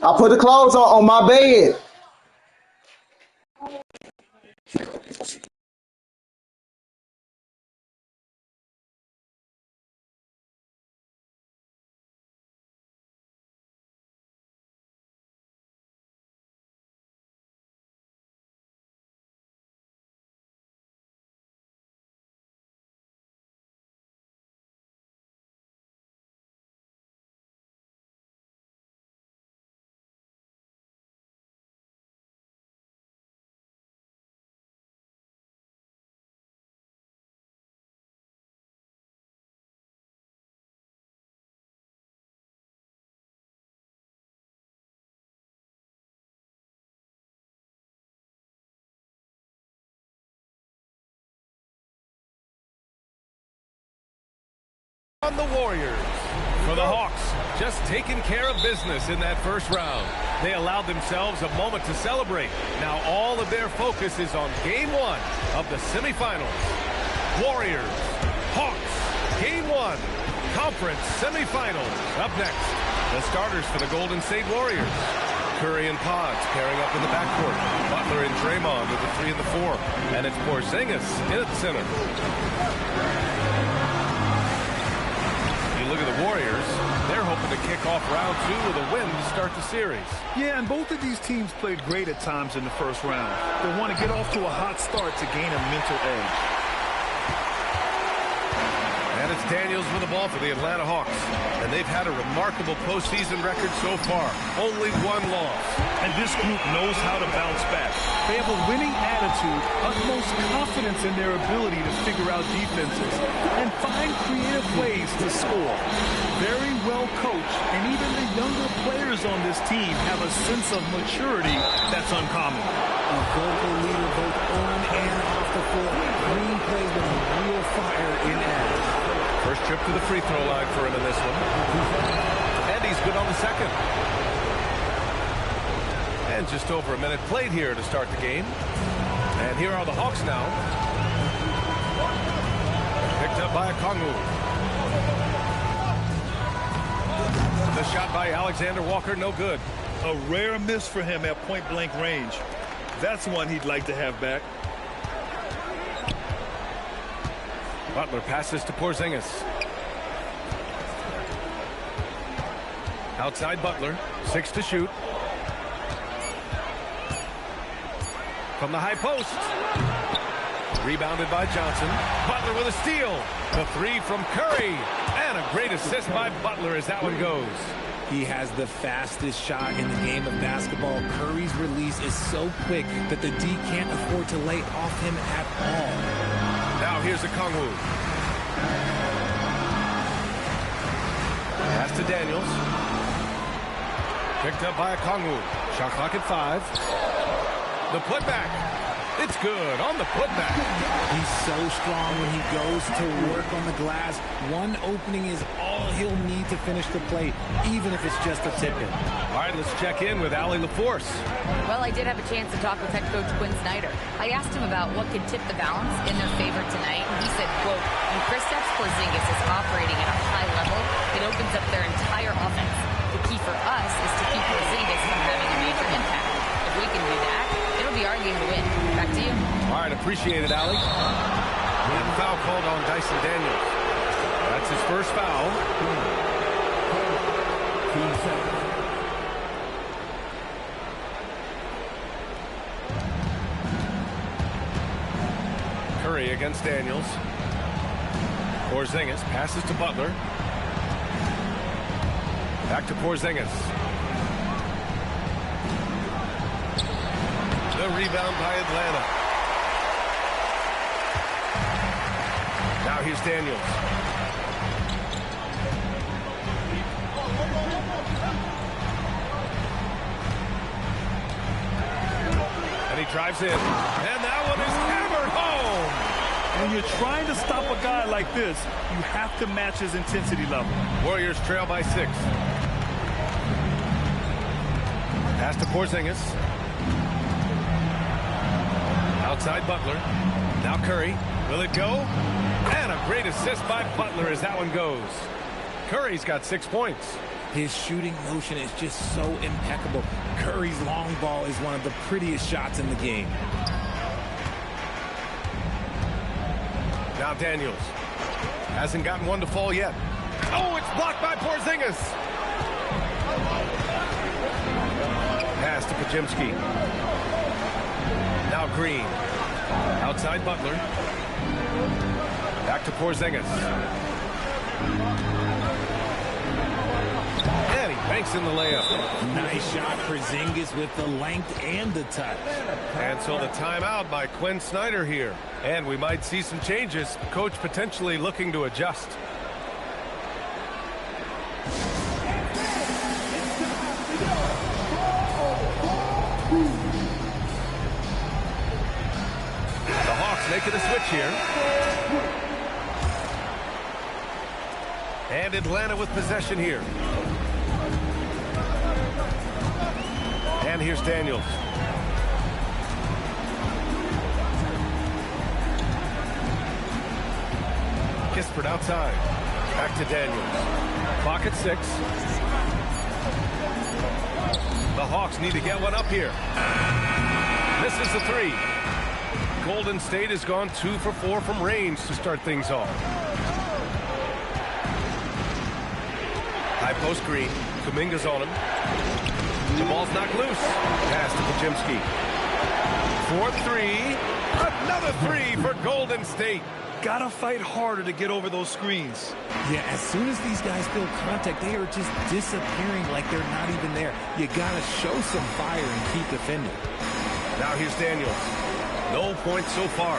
I put the clothes on my bed. On the Warriors. For the Hawks, just taking care of business in that first round. They allowed themselves a moment to celebrate. Now all of their focus is on Game 1 of the semifinals. Warriors, Hawks, Game 1, Conference Semifinals. Up next, the starters for the Golden State Warriors. Curry and Pods pairing up in the backcourt. Butler and Draymond with the 3 and the 4. And it's Porzingis in at center. Look at the Warriors. They're hoping to kick off round 2 with a win to start the series. Yeah, and both of these teams played great at times in the first round. They want to get off to a hot start to gain a mental edge. And it's Daniels with the ball for the Atlanta Hawks. And they've had a remarkable postseason record so far. Only 1 loss. And this group knows how to bounce back. They have a winning attitude, utmost confidence in their ability to figure out defenses and find creative ways to score. Very well coached, and even the younger players on this team have a sense of maturity that's uncommon. A vocal leader both on and off the floor. Green plays with real fire in action. First trip to the free throw line for him in this one. And he's good on the second. And just over a minute played here to start the game. And here are the Hawks now. Picked up by Okongwu. The shot by Alexander Walker, no good. A rare miss for him at point-blank range. That's one he'd like to have back. Butler passes to Porzingis. Outside Butler, 6 to shoot. From the high post. Rebounded by Johnson. Butler with a steal. The 3 from Curry. And a great assist by Butler as that one goes. He has the fastest shot in the game of basketball. Curry's release is so quick that the D can't afford to lay off him at all. Now here's Okongwu. Pass to Daniels. Picked up by Okongwu. Shot clock at 5. The putback. It's good on the putback. He's so strong when he goes to work on the glass. One opening is all he'll need to finish the play, even if it's just a tip-in. All right, let's check in with Allie LaForce. Well, I did have a chance to talk with head coach Quinn Snyder. I asked him about what could tip the balance in their favor tonight. He said, quote, when Kristaps Porzingis is operating at a high level, it opens up their entire offense. The key for us is to keep Porzingis from having a major impact. If we can do that, it'll be our game to win. Back to you. All right, appreciate it, Allie. And foul called on Dyson Daniels. That's his first foul. Curry against Daniels. Porzingis passes to Butler. Back to Porzingis. The rebound by Atlanta. Now here's Daniels. And he drives in. And that one is hammered home. When you're trying to stop a guy like this, you have to match his intensity level. Warriors trail by 6. Pass to Porzingis. Outside Butler. Now Curry. Will it go? And a great assist by Butler as that one goes. Curry's got 6 points. His shooting motion is just so impeccable. Curry's long ball is one of the prettiest shots in the game. Now Daniels hasn't gotten one to fall yet. Oh, it's blocked by Porzingis. Pass to Pajemski. Now Green. Outside Butler. Back to Porzingis. And he banks in the layup. Nice shot, Porzingis with the length and the touch. And so the timeout by Quinn Snyder here. And we might see some changes. Coach potentially looking to adjust. The Hawks making a switch here. And Atlanta with possession here. And here's Daniels. Kispert outside. Back to Daniels. Clock at 6. The Hawks need to get one up here. Misses the 3. Golden State has gone 2 for 4 from range to start things off. High post Green. Kuminga's on him. The ball's knocked loose. Pass to Pajemski. 4-3. Another 3 for Golden State. Gotta fight harder to get over those screens. Yeah, as soon as these guys feel contact, they are just disappearing like they're not even there. You gotta show some fire and keep defending. Now here's Daniels. No points so far.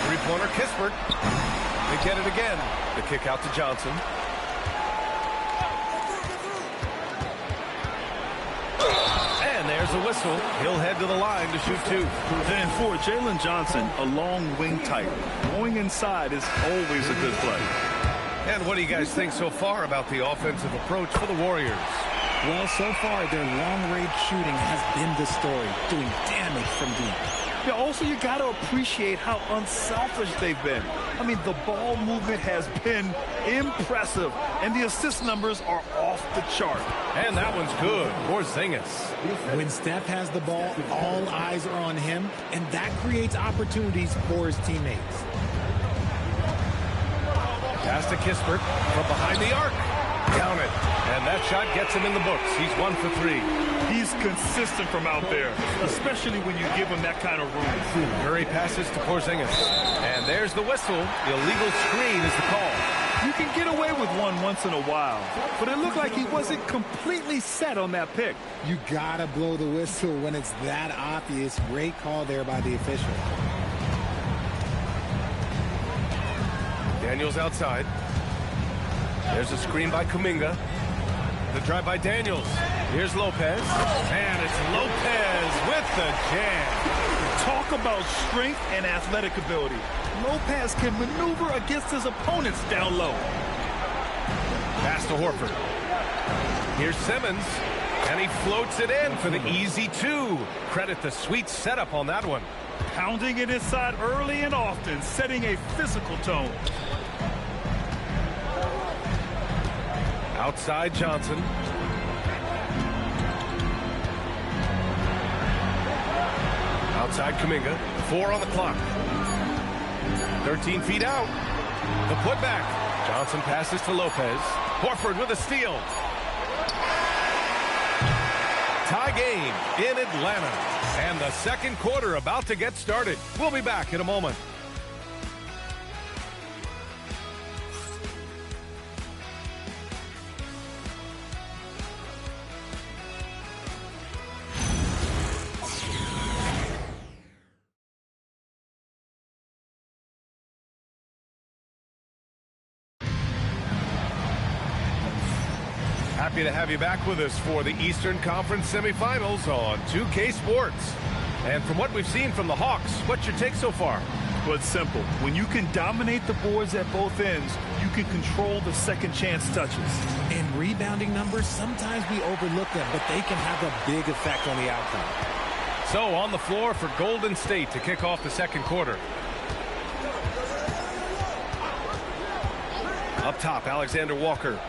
Three-pointer Kispert. They get it again. The kick out to Johnson. And there's a whistle. He'll head to the line to shoot 2. And for Jalen Johnson, a long wing type. Going inside is always a good play. And what do you guys think so far about the offensive approach for the Warriors? Well, so far, their long-range shooting has been the story, doing damage from deep. Yeah, also, you got to appreciate how unselfish they've been. I mean, the ball movement has been impressive, and the assist numbers are off the chart. And that one's good. Porzingis. When Steph has the ball, all eyes are on him, and that creates opportunities for his teammates. Pass to Kispert from behind the arc. Count it. And that shot gets him in the books. He's 1 for 3. He's consistent from out there, especially when you give him that kind of room. Curry passes to Porzingis. And there's the whistle. The illegal screen is the call. You can get away with one once in a while, but it looked like he wasn't completely set on that pick. You gotta blow the whistle when it's that obvious. Great call there by the official. Daniels outside. There's a screen by Kuminga. The drive by Daniels. Here's Lopez. And it's Lopez with the jam. Talk about strength and athletic ability. Lopez can maneuver against his opponents down low. Pass to Horford. Here's Simmons. And he floats it in for the easy 2. Credit the sweet setup on that one. Pounding it inside early and often, setting a physical tone. Outside Johnson. Outside Kuminga. 4 on the clock. 13 feet out. The putback. Johnson passes to Lopez. Horford with a steal. Tie game in Atlanta. And the second quarter about to get started. We'll be back in a moment. Happy to have you back with us for the Eastern Conference semifinals on 2K Sports. And from what we've seen from the Hawks, what's your take so far? Well, it's simple. When you can dominate the boards at both ends, you can control the second chance touches. And rebounding numbers, sometimes we overlook them, but they can have a big effect on the outcome. So on the floor for Golden State to kick off the second quarter. Up top, Alexander Walker.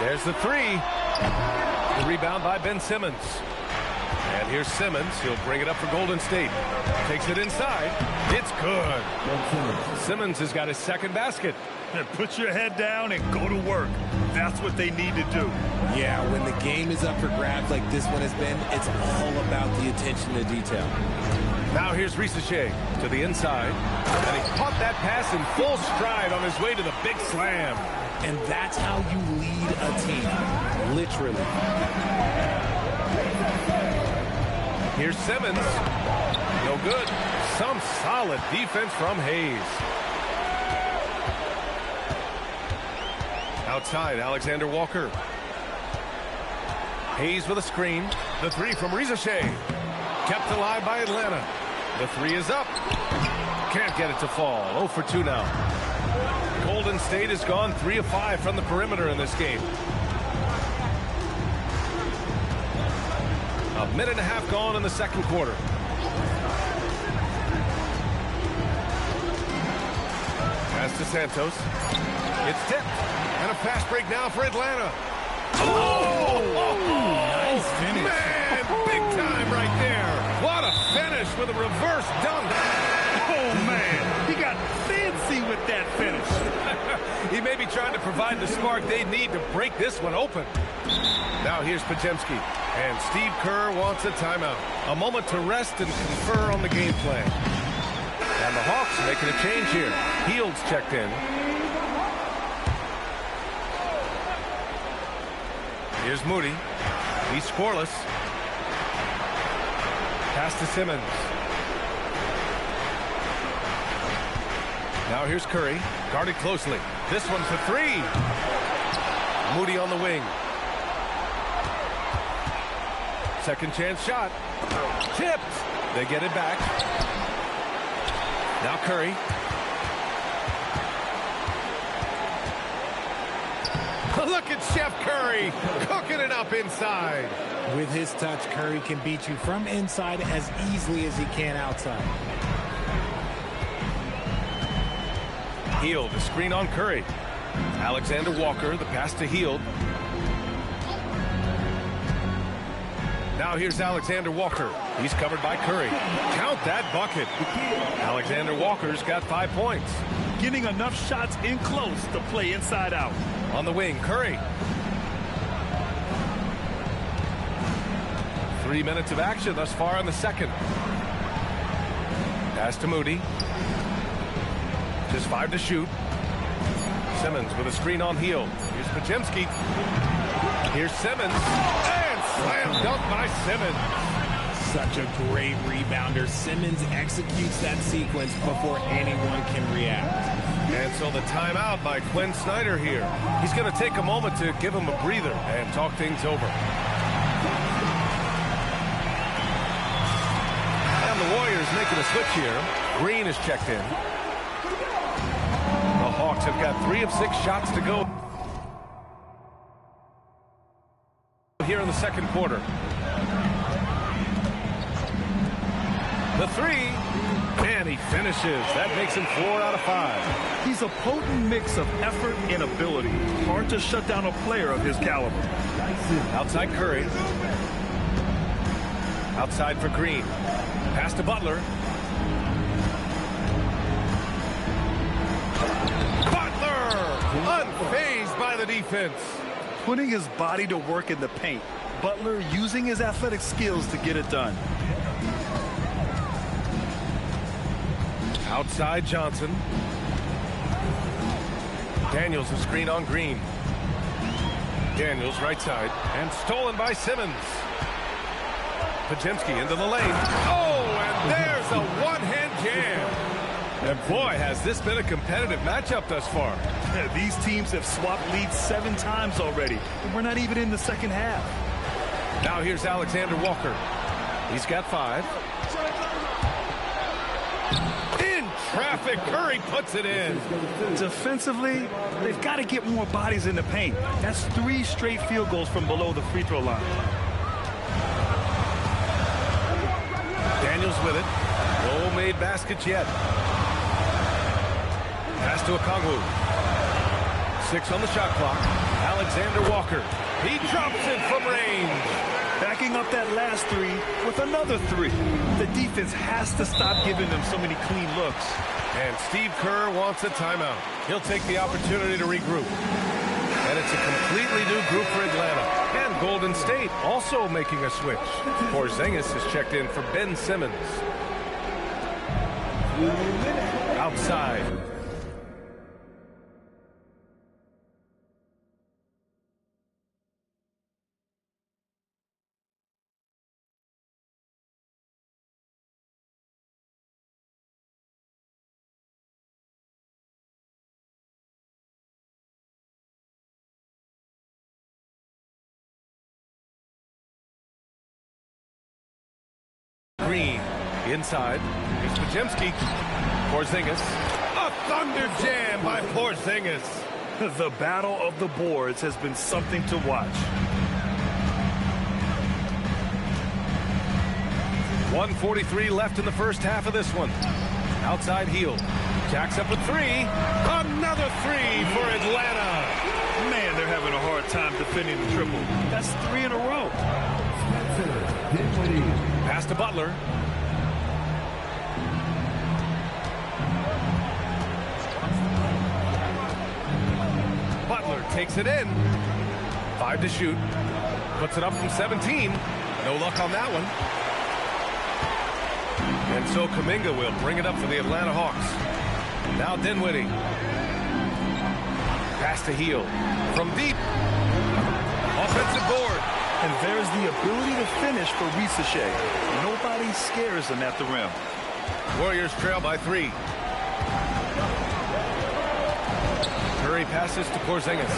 There's the three. The rebound by Ben Simmons. And here's Simmons. He'll bring it up for Golden State. Takes it inside. It's good. Simmons has got his second basket. Put your head down and go to work. That's what they need to do. Yeah, when the game is up for grabs like this one has been, it's all about the attention to detail. Now here's Risache to the inside. And he caught that pass in full stride on his way to the big slam. And that's how you lead a team. Literally. Here's Simmons. No good. Some solid defense from Hayes. Outside, Alexander Walker. Hayes with a screen. The three from Risache. Kept alive by Atlanta. The three is up. Can't get it to fall. 0 for 2 now. Golden State has gone 3 of 5 from the perimeter in this game. A minute and a half gone in the second quarter. Pass to Santos. It's tipped. And a fast break now for Atlanta. Oh! Nice finish. Man, big time right there. What a finish with a reverse dunk. Oh, man. He got fancy with that finish. He may be trying to provide the spark they need to break this one open. Now here's Podziemski. And Steve Kerr wants a timeout. A moment to rest and confer on the game plan. And the Hawks making a change here. Hield's checked in. Here's Moody. He's scoreless. Pass to Simmons. Now here's Curry. Guarded closely. This one for three. Moody on the wing. Second chance shot. Tipped. They get it back. Now Curry. Look at Chef Curry cooking it up inside. With his touch, Curry can beat you from inside as easily as he can outside. Hield, the screen on Curry. Alexander Walker, the pass to Hield. Now here's Alexander Walker. He's covered by Curry. Count that bucket. Alexander Walker's got 5 points. Getting enough shots in close to play inside out. On the wing, Curry. 3 minutes of action thus far in the second. Pass to Moody. Just 5 to shoot. Simmons with a screen on Hield. Here's Podziemski. Here's Simmons. And slam dunk by Simmons. Such a great rebounder. Simmons executes that sequence before anyone can react. And so the timeout by Quinn Snyder here. He's going to take a moment to give him a breather and talk things over. And the Warriors making a switch here. Green is checked in. The Hawks have got 3 of 6 shots to go here in the second quarter. The three, and he finishes. That makes him 4 out of 5. He's a potent mix of effort and ability. Hard to shut down a player of his caliber. Outside Curry. Outside for Green. Pass to Butler. Unfazed by the defense. Putting his body to work in the paint. Butler using his athletic skills to get it done. Outside Johnson. Daniels a screen on Green. Daniels right side. And stolen by Simmons. Podziemski into the lane. Oh, and there's a one-hand jam. And boy, has this been a competitive matchup thus far. These teams have swapped leads 7 times already. And we're not even in the second half. Now here's Alexander Walker. He's got 5. In traffic, Curry puts it in. Defensively, they've got to get more bodies in the paint. That's 3 straight field goals from below the free throw line. Daniels with it. No made baskets yet. Pass to Okongwu. 6 on the shot clock. Alexander Walker. He drops it from range. Backing up that last three with another three. The defense has to stop giving them so many clean looks. And Steve Kerr wants a timeout. He'll take the opportunity to regroup. And it's a completely new group for Atlanta. And Golden State also making a switch. Porzingis is checked in for Ben Simmons. Outside. Green inside. Here's Pajemski. Porzingis. A thunder jam by Porzingis. The battle of the boards has been something to watch. 1:43 left in the first half of this one. Outside heel. Jacks up a three. Another three for Atlanta. Man, they're having a hard time defending the triple. That's 3 in a row. Pass to Butler. Butler takes it in. 5 to shoot. Puts it up from 17. No luck on that one. And so Kuminga will bring it up for the Atlanta Hawks. Now Dinwiddie. Pass to Heel. From deep. Offensive board. And there's the ability to finish for Risache. Nobody scares him at the rim. Warriors trail by 3. Curry passes to Porzingis.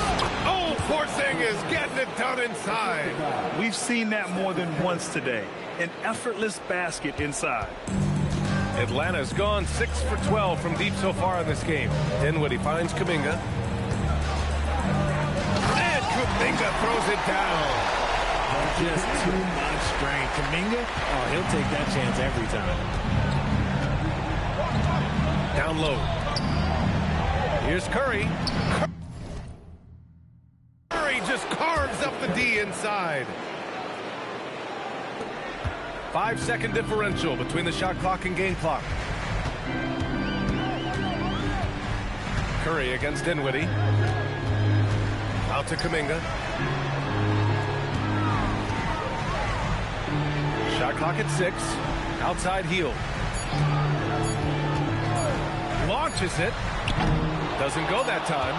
Oh, Porzingis getting it done inside. We've seen that more than once today. An effortless basket inside. Atlanta's gone 6 for 12 from deep so far in this game. Dinwiddie finds Kuminga. And Kuminga throws it down. Just too much strength. Kuminga, oh, he'll take that chance every time. Down low. Here's Curry. Curry just carves up the D inside. 5-second differential between the shot clock and game clock. Curry against Dinwiddie. Out to Kuminga. Shot clock at 6. Outside heel. Launches it. Doesn't go that time.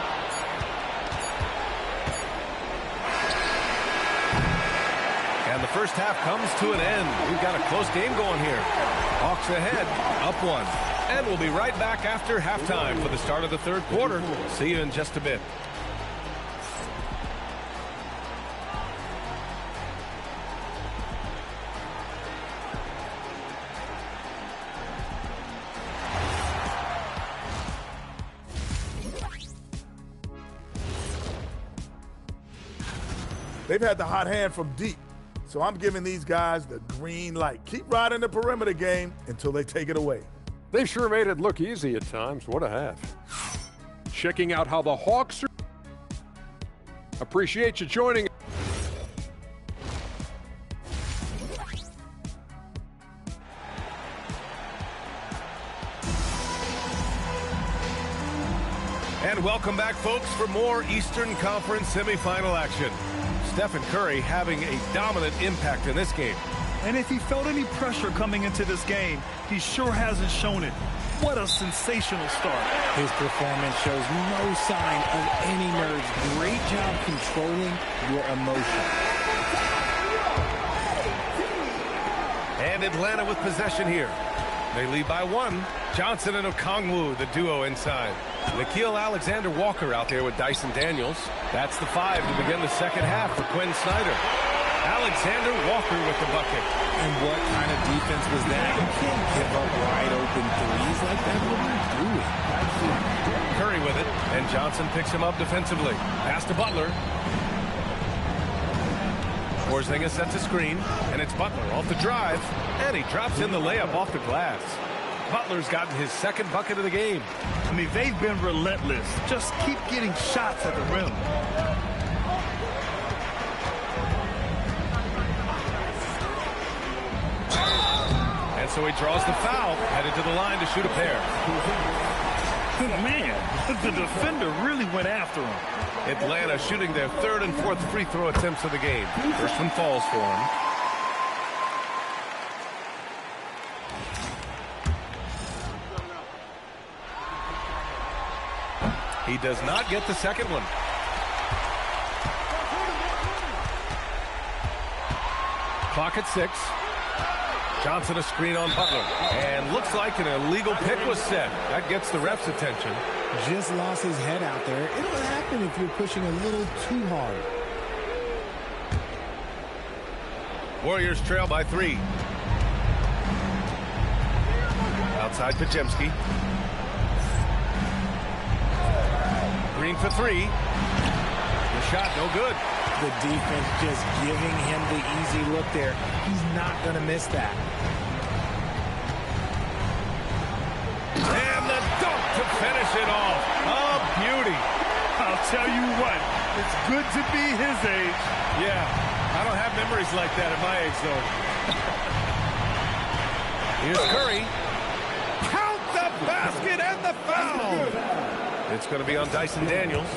And the first half comes to an end. We've got a close game going here. Hawks ahead, up 1. And we'll be right back after halftime for the start of the third quarter. See you in just a bit. They've had the hot hand from deep, so I'm giving these guys the green light. Keep riding the perimeter game until they take it away. They sure made it look easy at times. What a half. Checking out how the Hawks are. Appreciate you joining. And welcome back, folks, for more Eastern Conference semifinal action. Stephen Curry having a dominant impact in this game. And if he felt any pressure coming into this game, he sure hasn't shown it. What a sensational start. His performance shows no sign of any nerves. Great job controlling your emotion. And Atlanta with possession here. They lead by 1. Johnson and Okongwu, the duo inside. Nickeil Alexander-Walker out there with Dyson Daniels. That's the 5 to begin the second half for Quinn Snyder. Alexander-Walker with the bucket. And what kind of defense was that? You can't give up wide open threes like that. What are you doing? Curry with it, and Johnson picks him up defensively. Pass to Butler. Porzingis sets a screen, and it's Butler off the drive, and he drops in the layup off the glass. Butler's gotten his second bucket of the game. I mean, they've been relentless. Just keep getting shots at the rim. so he draws the foul, headed to the line to shoot a pair. Man, the defender really went after him. Atlanta shooting their third and fourth free throw attempts of the game. First one falls for him. He does not get the second one. Clock at 6. Johnson a screen on Butler. And looks like an illegal pick was set. That gets the ref's attention. Just lost his head out there. It'll happen if you're pushing a little too hard. Warriors trail by 3. Outside Pajemski. Green for 3. The shot no good. The defense just giving him the easy look there. He's not going to miss that. And the dunk to finish it off. A beauty. I'll tell you what, it's good to be his age. Yeah, I don't have memories like that at my age, though. Here's Curry. Count the basket and the foul. It's going to be on Dyson Daniels.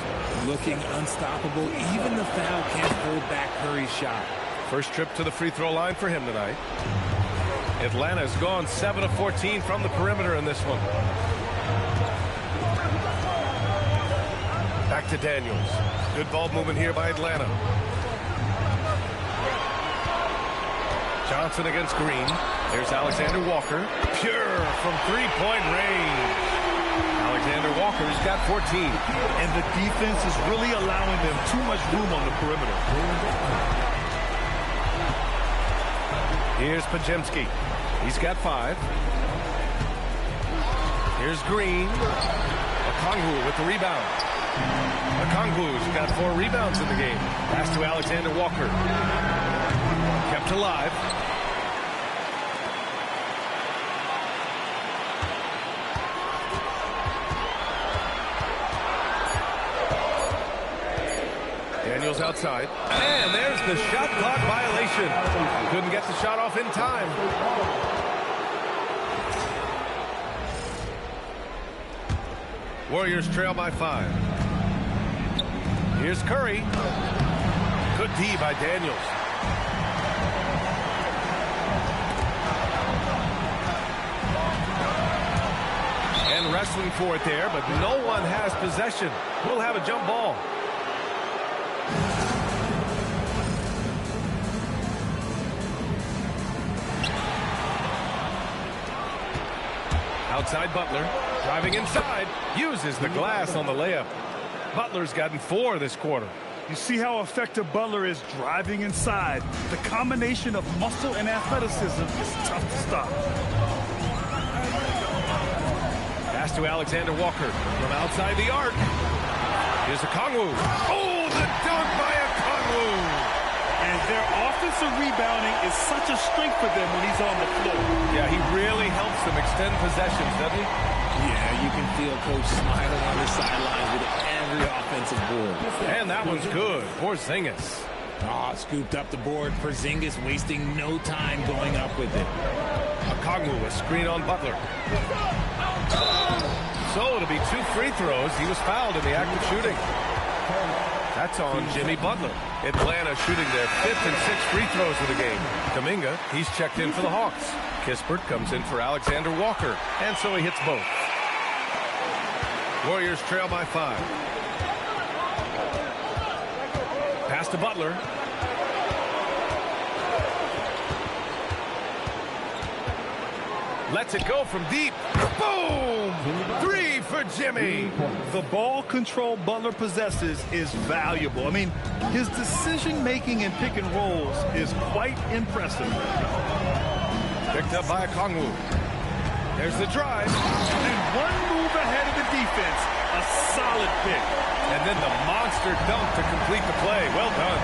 Looking unstoppable. Even the foul can't hold back Curry's shot. First trip to the free throw line for him tonight. Atlanta's gone 7 of 14 from the perimeter in this one. Back to Daniels. Good ball movement here by Atlanta. Johnson against Green. There's Alexander Walker. Pure from three-point range. Alexander Walker's got 14. And the defense is really allowing them too much room on the perimeter. Here's Pajemski. He's got 5. Here's Green. Okongwu with the rebound. Okongwu's got 4 rebounds in the game. Pass to Alexander Walker. Kept alive. Daniels outside. And there's the shot clock violation. Couldn't get the shot off in time. Warriors trail by 5. Here's Curry. Good D by Daniels. And wrestling for it there, but no one has possession. We'll have a jump ball. Outside Butler, driving inside, uses the glass on the layup. Butler's gotten 4 this quarter. You see how effective Butler is driving inside. The combination of muscle and athleticism is tough to stop. Pass to Alexander Walker from outside the arc. Here's Okongwu. Oh, the dunk by Okongwu. And their offensive rebounding is such a strength for them when he's on the floor. Yeah, he really helps them extend possessions, doesn't he? Yeah, you can feel Coach smiling on the sidelines with every offensive board. And that one's good. Porzingis. Scooped up the board. Porzingis wasting no time going up with it. Okongwu, a screen on Butler. So it'll be 2 free throws. He was fouled in the act of shooting. That's on Jimmy Butler. Atlanta shooting their 5th and 6th free throws of the game. Kuminga, he's checked in for the Hawks. Kispert comes in for Alexander Walker, and so he hits both. Warriors trail by 5. Pass to Butler. Lets it go from deep. Boom! 3 for Jimmy. The ball control Butler possesses is valuable. I mean, his decision-making in pick and rolls is quite impressive. Picked up by Okongwu. There's the drive. And one move ahead of the defense. A solid pick. And then the monster dunk to complete the play. Well done.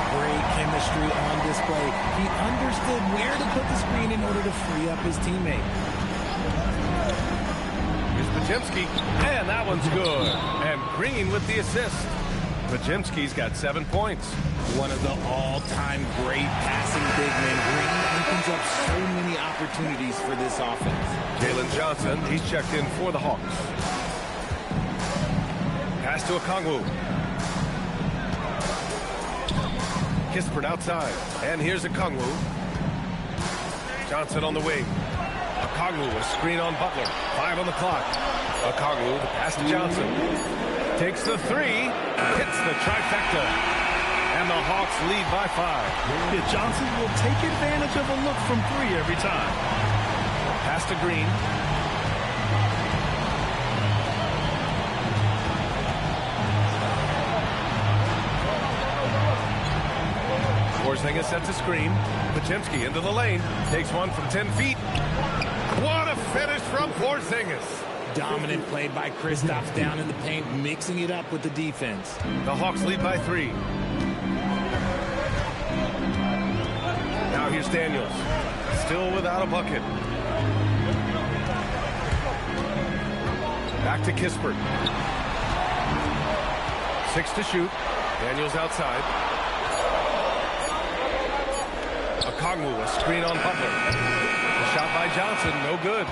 Great chemistry on display. He understood where to put the screen in order to free up his teammate. Here's Pajemski. And that one's good. And Green with the assist. Pajimski's got 7 points. One of the all-time great passing big men. Green opens up so many opportunities for this offense. Jalen Johnson, he's checked in for the Hawks. Pass to Okongwu. Kispert outside. And here's Okongwu. Johnson on the wing. Okongwu, a screen on Butler. 5 on the clock. Okongwu, the pass to Johnson. Takes the 3. Hits the trifecta. And the Hawks lead by 5. Yeah, Johnson will take advantage of a look from 3 every time. Pass to Green. Porzingis sets a screen. Pajimski into the lane. Takes one from 10 feet. What a finish from Porzingis. Dominant play by Kristaps down in the paint, mixing it up with the defense. The Hawks lead by 3. Now here's Daniels. Still without a bucket. Back to Kispert. 6 to shoot. Daniels outside. Okongwu, a screen on Butler. A shot by Johnson, no good.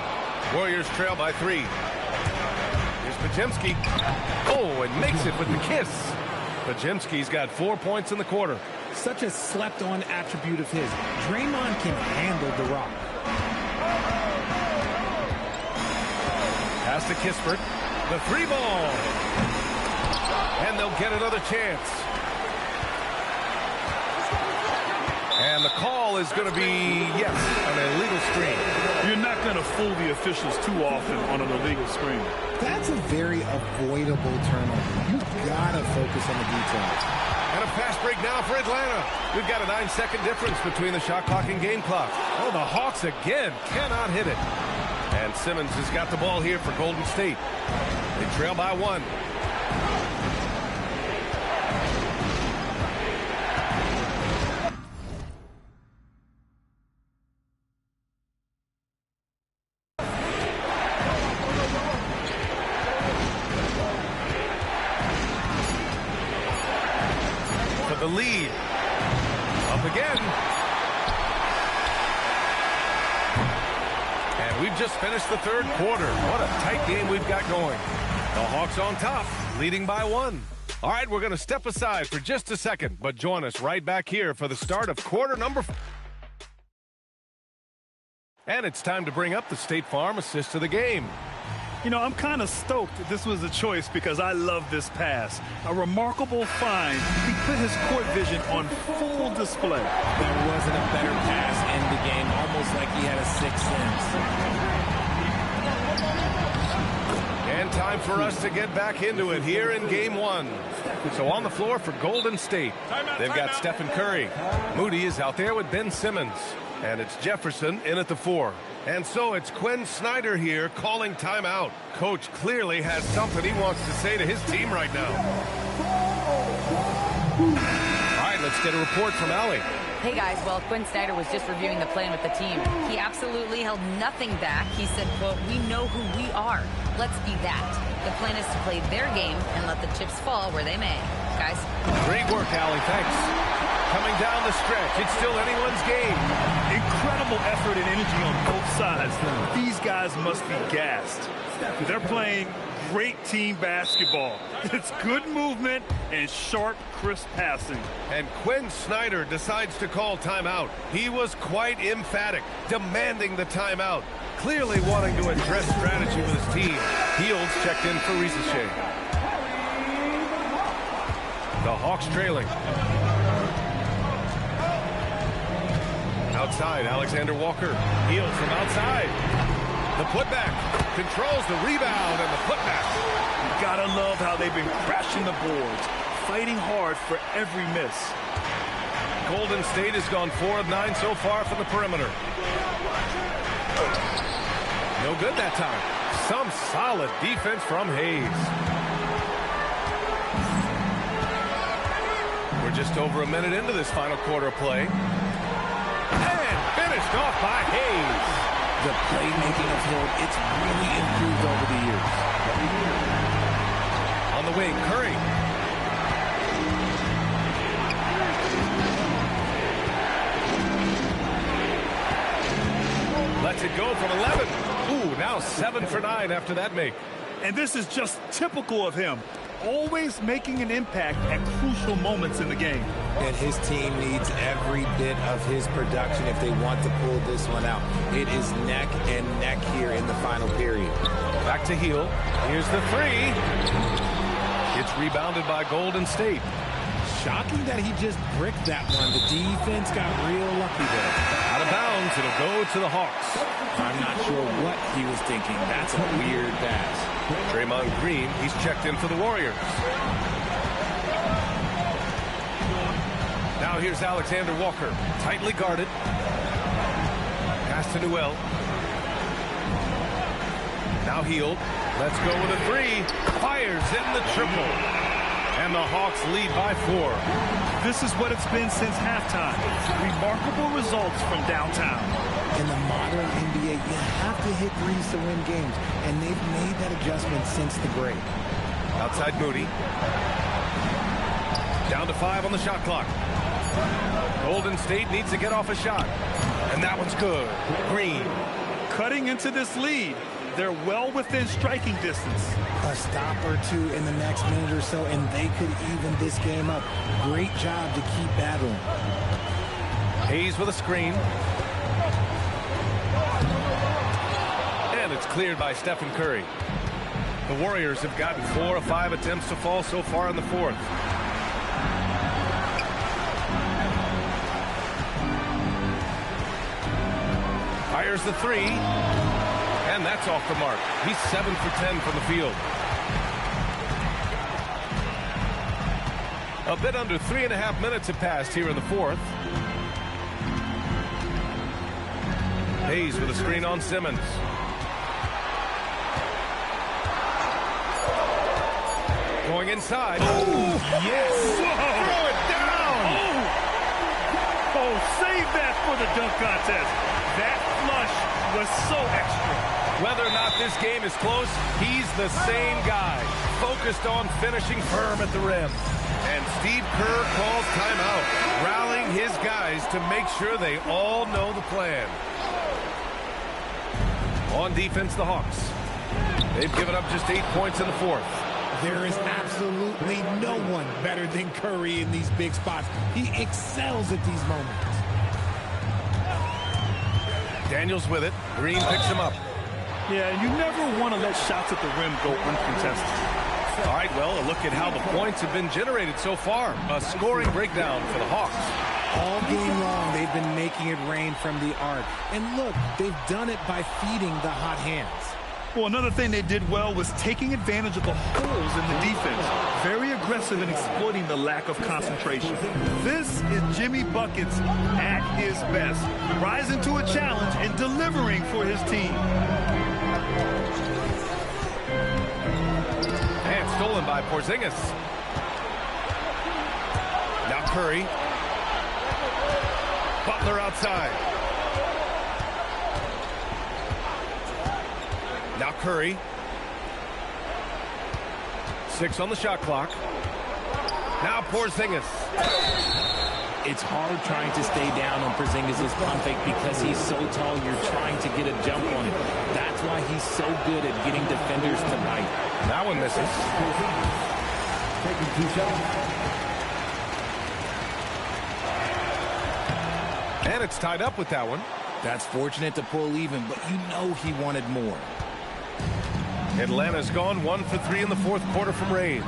Warriors trail by 3. Here's Pajimski. Oh, and makes it with the kiss. Pajimski's got 4 points in the quarter. Such a slept-on attribute of his. Draymond can handle the rock. Pass to Kispert. The 3-ball. And they'll get another chance. And the call is going to be, yes, an illegal screen. You're not going to fool the officials too often on an illegal screen. That's a very avoidable turnover. You've got to focus on the details. And a fast break now for Atlanta. We've got a 9-second difference between the shot clock and game clock. Oh, the Hawks again cannot hit it. And Simmons has got the ball here for Golden State. They trail by 1. The lead. Up again. And we've just finished the 3rd quarter. What a tight game we've got going. The Hawks on top, leading by 1. All right, we're going to step aside for just a second, but join us right back here for the start of quarter number 4. And it's time to bring up the State Farm assist of the game. You know, I'm kind of stoked that this was a choice because I love this pass. A remarkable find. He put his court vision on full display. There wasn't a better pass in the game, almost like he had a 6th sense. And time for us to get back into it here in game 1. So on the floor for Golden State, they've got Stephen Curry. Moody is out there with Ben Simmons. And it's Jefferson in at the 4. And so it's Quinn Snyder here calling timeout. Coach clearly has something he wants to say to his team right now. All right, let's get a report from Allie. Hey guys, well, Quinn Snyder was just reviewing the plan with the team. He absolutely held nothing back. He said, quote, "We know who we are. Let's be that." The plan is to play their game and let the chips fall where they may. Guys. Great work, Allie. Thanks. Coming down the stretch, it's still anyone's game. Incredible effort and energy on both sides. These guys must be gassed. They're playing great team basketball. It's good movement and sharp, crisp passing. And Quinn Snyder decides to call timeout. He was quite emphatic, demanding the timeout, clearly wanting to address strategy with his team. Fields checked in for Risacher. The Hawks trailing. Outside, Alexander Walker. Hield from outside. The putback. Controls the rebound and the putback. You gotta love how they've been crashing the boards, fighting hard for every miss. Golden State has gone 4 of 9 so far from the perimeter. No good that time. Some solid defense from Hayes. We're just over a minute into this final quarter of play. Finished off by Hayes. The playmaking of Hill, it's really improved over the years. On the wing, Curry. go from 11. Ooh, now 7 for 9 after that make. And this is just typical of him. Always making an impact at crucial moments in the game. And his team needs every bit of his production if they want to pull this one out. It is neck and neck here in the final period. Back to Heel. Here's the three. It's rebounded by Golden State. Shocking that he just bricked that one. The defense got real lucky there. Out of bounds. It'll go to the Hawks. I'm not sure what he was thinking. That's a weird pass. Draymond Green, he's checked in for the Warriors. Now here's Alexander Walker, tightly guarded. Pass to Newell. Now Hield. Let's go with a three. Fires in the triple. And the Hawks lead by 4. This is what it's been since halftime. Remarkable results from downtown. In the modern NBA, you have to hit threes to win games, and they've made that adjustment since the break. Outside Moody. Down to 5 on the shot clock. Golden State needs to get off a shot. And that one's good. Green. Cutting into this lead. They're well within striking distance. A stop or two in the next minute or so, and they could even this game up. Great job to keep battling. Hayes with a screen. And it's cleared by Stephen Curry. The Warriors have gotten 4 of 5 attempts to fall so far in the fourth. Fires the three. And that's off the mark. He's 7 for 10 from the field. A bit under 3.5 minutes have passed here in the fourth. Hayes with a screen on Simmons. Going inside. Oh, yes. Whoa. Throw it down. Oh, save that for the dunk contest. That flush was so extra. Whether or not this game is close, he's the same guy, focused on finishing firm at the rim. And Steve Kerr calls timeout, rallying his guys to make sure they all know the plan. On defense, the Hawks. They've given up just 8 points in the fourth. There is absolutely no one better than Curry in these big spots. He excels at these moments. Daniels with it. Green picks him up. Yeah, you never want to let shots at the rim go uncontested. All right, well, a look at how the points have been generated so far. A scoring breakdown for the Hawks. All game long, they've been making it rain from the arc. And look, they've done it by feeding the hot hands. Well, another thing they did well was taking advantage of the holes in the defense. Very aggressive in exploiting the lack of concentration. This is Jimmy Buckets at his best, rising to a challenge and delivering for his team. And stolen by Porzingis. Now Curry. Butler outside. Now Curry. 6 on the shot clock. Now Porzingis. It's hard trying to stay down on Porzingis' pump fake because he's so tall, you're trying to get a jump on it. That's why he's so good at getting defenders to bite. That one misses. Taking 2 shots. And it's tied up with that one. That's fortunate to pull even, but you know he wanted more. Atlanta's gone 1 for 3 in the fourth quarter from range.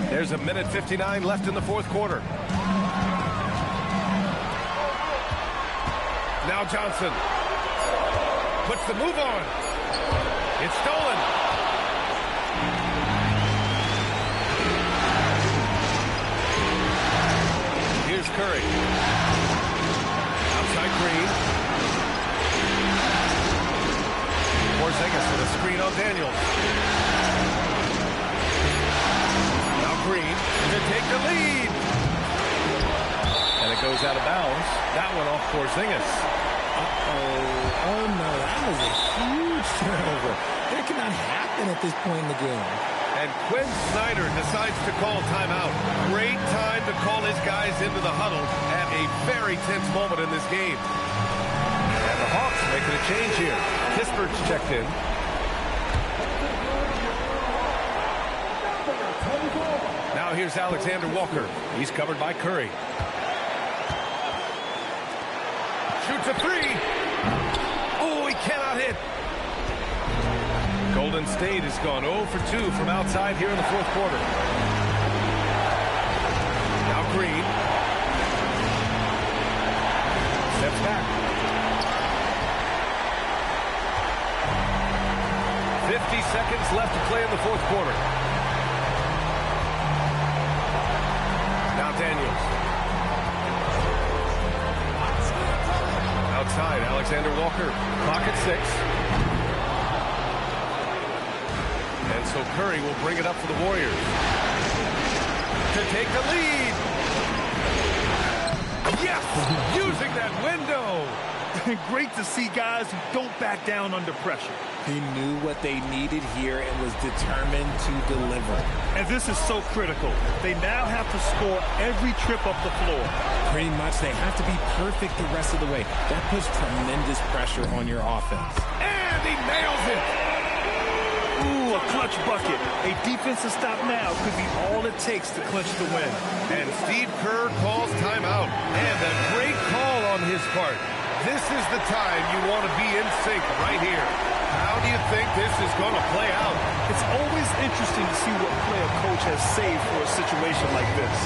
There's a minute 59 left in the fourth quarter. Now Johnson puts the move on. It's stolen. Here's Curry. Outside Green. Porzingis with a screen on Daniels. Now Green to take the lead. And it goes out of bounds. That one off Porzingis. Uh-oh. Oh, no, that was a huge turnover. That cannot happen at this point in the game. And Quinn Snyder decides to call timeout. Great time to call his guys into the huddle at a very tense moment in this game. And the Hawks making a change here. Kispert's checked in. Now here's Alexander Walker. He's covered by Curry. Shoots a three. Oh, he cannot hit. Golden State has gone 0 for 2 from outside here in the fourth quarter. Now Green. Steps back. 50 seconds left to play in the fourth quarter. Now Daniels. Outside, Alexander Walker. Clock at 6. And so Curry will bring it up for the Warriors to take the lead. Yes! Using that window. Great to see guys who don't back down under pressure. He knew what they needed here and was determined to deliver. And this is so critical. They now have to score every trip up the floor. Pretty much they have to be perfect the rest of the way. That puts tremendous pressure on your offense. And he nails it. Ooh, a clutch bucket. A defensive stop now could be all it takes to clinch the win. And Steve Kerr calls timeout. And a great call on his part. This is the time you want to be in sync right here. How do you think this is going to play out? It's always interesting to see what play a coach has saved for a situation like this.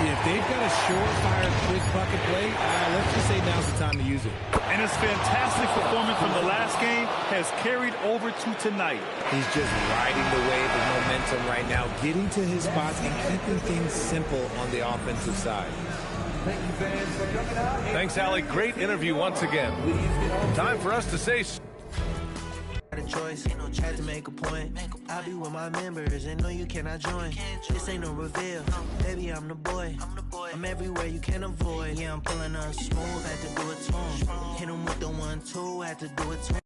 If they've got a surefire, quick bucket play, let's just say now's the time to use it. And his fantastic performance from the last game has carried over to tonight. He's just riding the wave of momentum right now, getting to his spots and keeping things simple on the offensive side. Thank you, fans, for coming out. Thanks, Allie. Great interview once again. Time for us to say... A choice, ain't no try to make a point. I'll be with my members and no, you cannot join. This ain't no reveal, baby, I'm the boy. I'm everywhere you can avoid. Yeah, I'm pulling up smooth, had to do it to him. Hit him with the 1-2, had to do it to him.